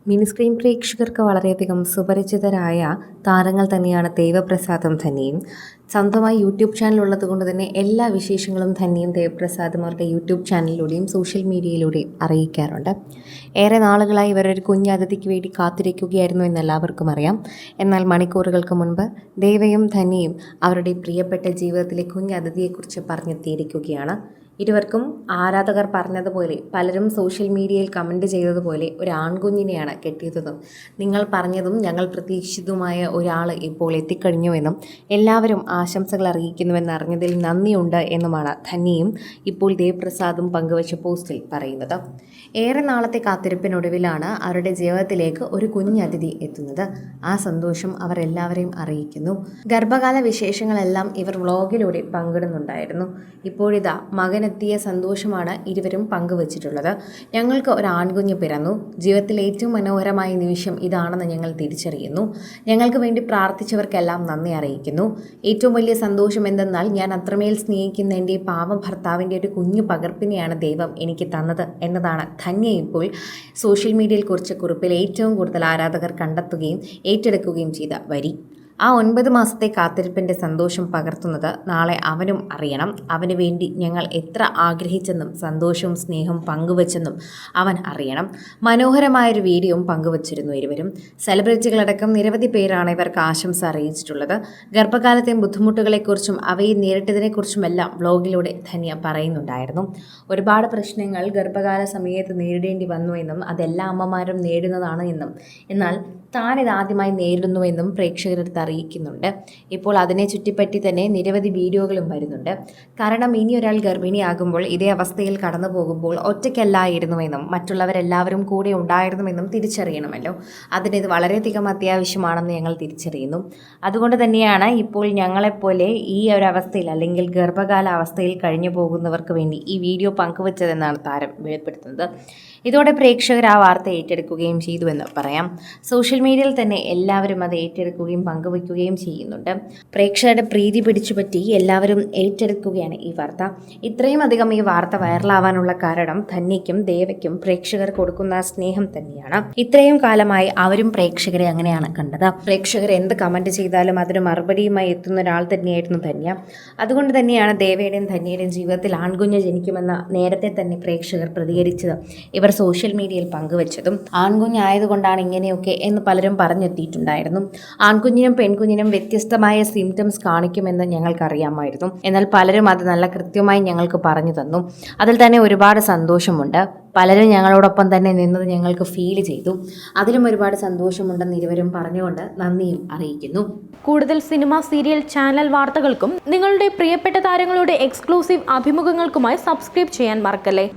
Mini screen പ്രേക്ഷകർക്ക് വളരെയധികം സുപരിചിതരായ താരങ്ങൾ തന്നെയാണ് ദേവപ്രസാദും ധന്യയും. സ്വന്തമായി യൂട്യൂബ് ചാനൽ ഉള്ളതുകൊണ്ട് തന്നെ എല്ലാ വിശേഷങ്ങളും ധന്യയും ദേവപ്രസാദും അവരുടെ യൂട്യൂബ് ചാനലിലൂടെയും സോഷ്യൽ മീഡിയയിലൂടെയും അറിയിക്കാറുണ്ട്. ഏറെ നാളുകളായി ഇവരൊരു കുഞ്ഞതിഥിക്ക് വേണ്ടി കാത്തിരിക്കുകയായിരുന്നു എന്ന് എല്ലാവർക്കും അറിയാം. എന്നാൽ മണിക്കൂറുകൾക്ക് മുൻപ് ദേവയും ധന്യയും അവരുടെ പ്രിയപ്പെട്ട ജീവിതത്തിലെ കുഞ്ഞതിഥിയെക്കുറിച്ച് പറഞ്ഞെത്തിയിരിക്കുകയാണ്. ഇരുവർക്കും ആരാധകർ പറഞ്ഞതുപോലെ, പലരും സോഷ്യൽ മീഡിയയിൽ കമൻറ്റ് ചെയ്തതുപോലെ ഒരു ആൺകുഞ്ഞിനെയാണ് കെട്ടിയതെന്നും നിങ്ങൾ പറഞ്ഞതും ഞങ്ങൾ പ്രതീക്ഷിച്ചതുമായ ഒരാൾ ഇപ്പോൾ എത്തിക്കഴിഞ്ഞുവെന്നും എല്ലാവരും ആശംസകൾ അറിയിക്കുന്നുവെന്ന് അറിഞ്ഞതിൽ നന്ദിയുണ്ട് എന്നുമാണ് ധന്യയും ഇപ്പോൾ ദേവപ്രസാദും പങ്കുവച്ച പോസ്റ്റിൽ പറയുന്നത്. ഏറെ നാളത്തെ കാത്തിരിപ്പിനൊടുവിലാണ് അവരുടെ ജീവിതത്തിലേക്ക് ഒരു കുഞ്ഞതിഥി എത്തുന്നത്. ആ സന്തോഷം അവർ എല്ലാവരെയും അറിയിക്കുന്നു. ഗർഭകാല വിശേഷങ്ങളെല്ലാം ഇവർ വ്ളോഗിലൂടെ പങ്കിടുന്നുണ്ടായിരുന്നു. ഇപ്പോഴിതാ മകനെത്തിയ സന്തോഷമാണ് ഇരുവരും പങ്കുവച്ചിട്ടുള്ളത്. ഞങ്ങൾക്ക് ഒരു ആൺകുഞ്ഞ് പിറന്നു. ജീവിതത്തിലെ ഏറ്റവും മനോഹരമായ നിമിഷം ഇതാണെന്ന് ഞങ്ങൾ തിരിച്ചറിയുന്നു. ഞങ്ങൾക്ക് വേണ്ടി പ്രാർത്ഥിച്ചവർക്കെല്ലാം നന്ദി അറിയിക്കുന്നു. ഏറ്റവും വലിയ സന്തോഷം എന്തെന്നാൽ ഞാൻ അത്രമേൽ സ്നേഹിക്കുന്ന എൻ്റെ പാവം ഭർത്താവിൻ്റെ ഒരു കുഞ്ഞു പകർപ്പിനെയാണ് ദൈവം എനിക്ക് തന്നത് എന്നതാണ് ധന്യ ഇപ്പോൾ സോഷ്യൽ മീഡിയയിൽ കുറിച്ച കുറിപ്പിൽ ഏറ്റവും കൂടുതൽ ആരാധകർ കണ്ടെത്തുകയും ഏറ്റെടുക്കുകയും ചെയ്ത വരി. ആ 9 മാസത്തെ കാത്തിരിപ്പിൻ്റെ സന്തോഷം പകർത്തുന്നത് നാളെ അവനും അറിയണം. അവന് വേണ്ടി ഞങ്ങൾ എത്ര ആഗ്രഹിച്ചെന്നും സന്തോഷവും സ്നേഹവും പങ്കുവച്ചെന്നും അവൻ അറിയണം. മനോഹരമായൊരു വീഡിയോയും പങ്കുവച്ചിരുന്നു ഇരുവരും. സെലിബ്രിറ്റികളടക്കം നിരവധി പേരാണ് ഇവർക്ക് ആശംസ അറിയിച്ചിട്ടുള്ളത്. ഗർഭകാലത്തെ ബുദ്ധിമുട്ടുകളെക്കുറിച്ചും അവയെ നേരിട്ടതിനെക്കുറിച്ചുമെല്ലാം വ്ളോഗിലൂടെ ധന്യ പറയുന്നുണ്ടായിരുന്നു. ഒരുപാട് പ്രശ്നങ്ങൾ ഗർഭകാല സമയത്ത് നേരിടേണ്ടി വന്നുവെന്നും അതെല്ലാ അമ്മമാരും നേരിടുന്നതാണ് എന്നും എന്നാൽ താനിതാദ്യമായി നേരിടുന്നുവെന്നും പ്രേക്ഷകരെടുത്ത് അറിയിക്കുന്നുണ്ട്. ഇപ്പോൾ അതിനെ ചുറ്റിപ്പറ്റി തന്നെ നിരവധി വീഡിയോകളും വരുന്നുണ്ട്. കാരണം ഇനി ഒരാൾ ഗർഭിണിയാകുമ്പോൾ ഇതേ അവസ്ഥയിൽ കടന്നു പോകുമ്പോൾ ഒറ്റയ്ക്കല്ലായിരുന്നുവെന്നും മറ്റുള്ളവരെല്ലാവരും കൂടെ ഉണ്ടായിരുന്നുവെന്നും തിരിച്ചറിയണമല്ലോ. അതിനിത് വളരെയധികം അത്യാവശ്യമാണെന്ന് ഞങ്ങൾ തിരിച്ചറിയുന്നു. അതുകൊണ്ട് തന്നെയാണ് ഇപ്പോൾ ഞങ്ങളെപ്പോലെ ഈ ഒരു അവസ്ഥയിൽ അല്ലെങ്കിൽ ഗർഭകാല അവസ്ഥയിൽ കഴിഞ്ഞു പോകുന്നവർക്ക് വേണ്ടി ഈ വീഡിയോ പങ്കുവച്ചതെന്നാണ് താരം വെളിപ്പെടുത്തുന്നത്. ഇതോടെ പ്രേക്ഷകർ ആ വാർത്ത ഏറ്റെടുക്കുകയും ചെയ്തുവെന്ന് പറയാം. സോഷ്യൽ മീഡിയയിൽ തന്നെ എല്ലാവരും അത് ഏറ്റെടുക്കുകയും പങ്കുവയ്ക്കുകയും ചെയ്യുന്നുണ്ട്. പ്രേക്ഷകരുടെ പ്രീതി പിടിച്ചുപറ്റി എല്ലാവരും ഏറ്റെടുക്കുകയാണ് ഈ വാർത്ത. ഇത്രയും അധികം ഈ വാർത്ത വൈറലാവാനുള്ള കാരണം ധന്യയ്ക്കും ദേവയ്ക്കും പ്രേക്ഷകർ കൊടുക്കുന്ന സ്നേഹം തന്നെയാണ്. ഇത്രയും കാലമായി അവരും പ്രേക്ഷകരെ അങ്ങനെയാണ് കണ്ടത്. പ്രേക്ഷകർ എന്ത് കമൻറ്റ് ചെയ്താലും അതിന് മറുപടിയുമായി എത്തുന്ന ഒരാൾ തന്നെയായിരുന്നു ധന്യ. അതുകൊണ്ട് തന്നെയാണ് ദേവയുടെയും ധന്യയുടെയും ജീവിതത്തിൽ ആൺകുഞ്ഞ് ജനിക്കുമെന്ന് നേരത്തെ തന്നെ പ്രേക്ഷകർ പ്രതികരിച്ചത് ഇവർ സോഷ്യൽ മീഡിയയിൽ പങ്കുവച്ചതും. ആൺകുഞ്ഞായതുകൊണ്ടാണ് ഇങ്ങനെയൊക്കെ എന്ന് പലരും പറഞ്ഞെത്തിയിട്ടുണ്ടായിരുന്നു. ആൺകുഞ്ഞിനും പെൺകുഞ്ഞിനും വ്യത്യസ്തമായ സിംറ്റംസ് കാണിക്കുമെന്ന് ഞങ്ങൾക്കറിയാമായിരുന്നു. എന്നാൽ പലരും അത് നല്ല കൃത്യമായി ഞങ്ങൾക്ക് പറഞ്ഞു തന്നു. അതിൽ തന്നെ ഒരുപാട് സന്തോഷമുണ്ട്. പലരും ഞങ്ങളോടൊപ്പം തന്നെ നിന്നത് ഞങ്ങൾക്ക് ഫീൽ ചെയ്തു. അതിലും ഒരുപാട് സന്തോഷമുണ്ടെന്ന് ഇരുവരും പറഞ്ഞുകൊണ്ട് നന്ദിയും അറിയിക്കുന്നു. കൂടുതൽ സിനിമ, സീരിയൽ, ചാനൽ വാർത്തകൾക്കും നിങ്ങളുടെ പ്രിയപ്പെട്ട താരങ്ങളുടെ എക്സ്ക്ലൂസീവ് അഭിമുഖങ്ങൾക്കുമായി സബ്സ്ക്രൈബ് ചെയ്യാൻ മറക്കല്ലേ.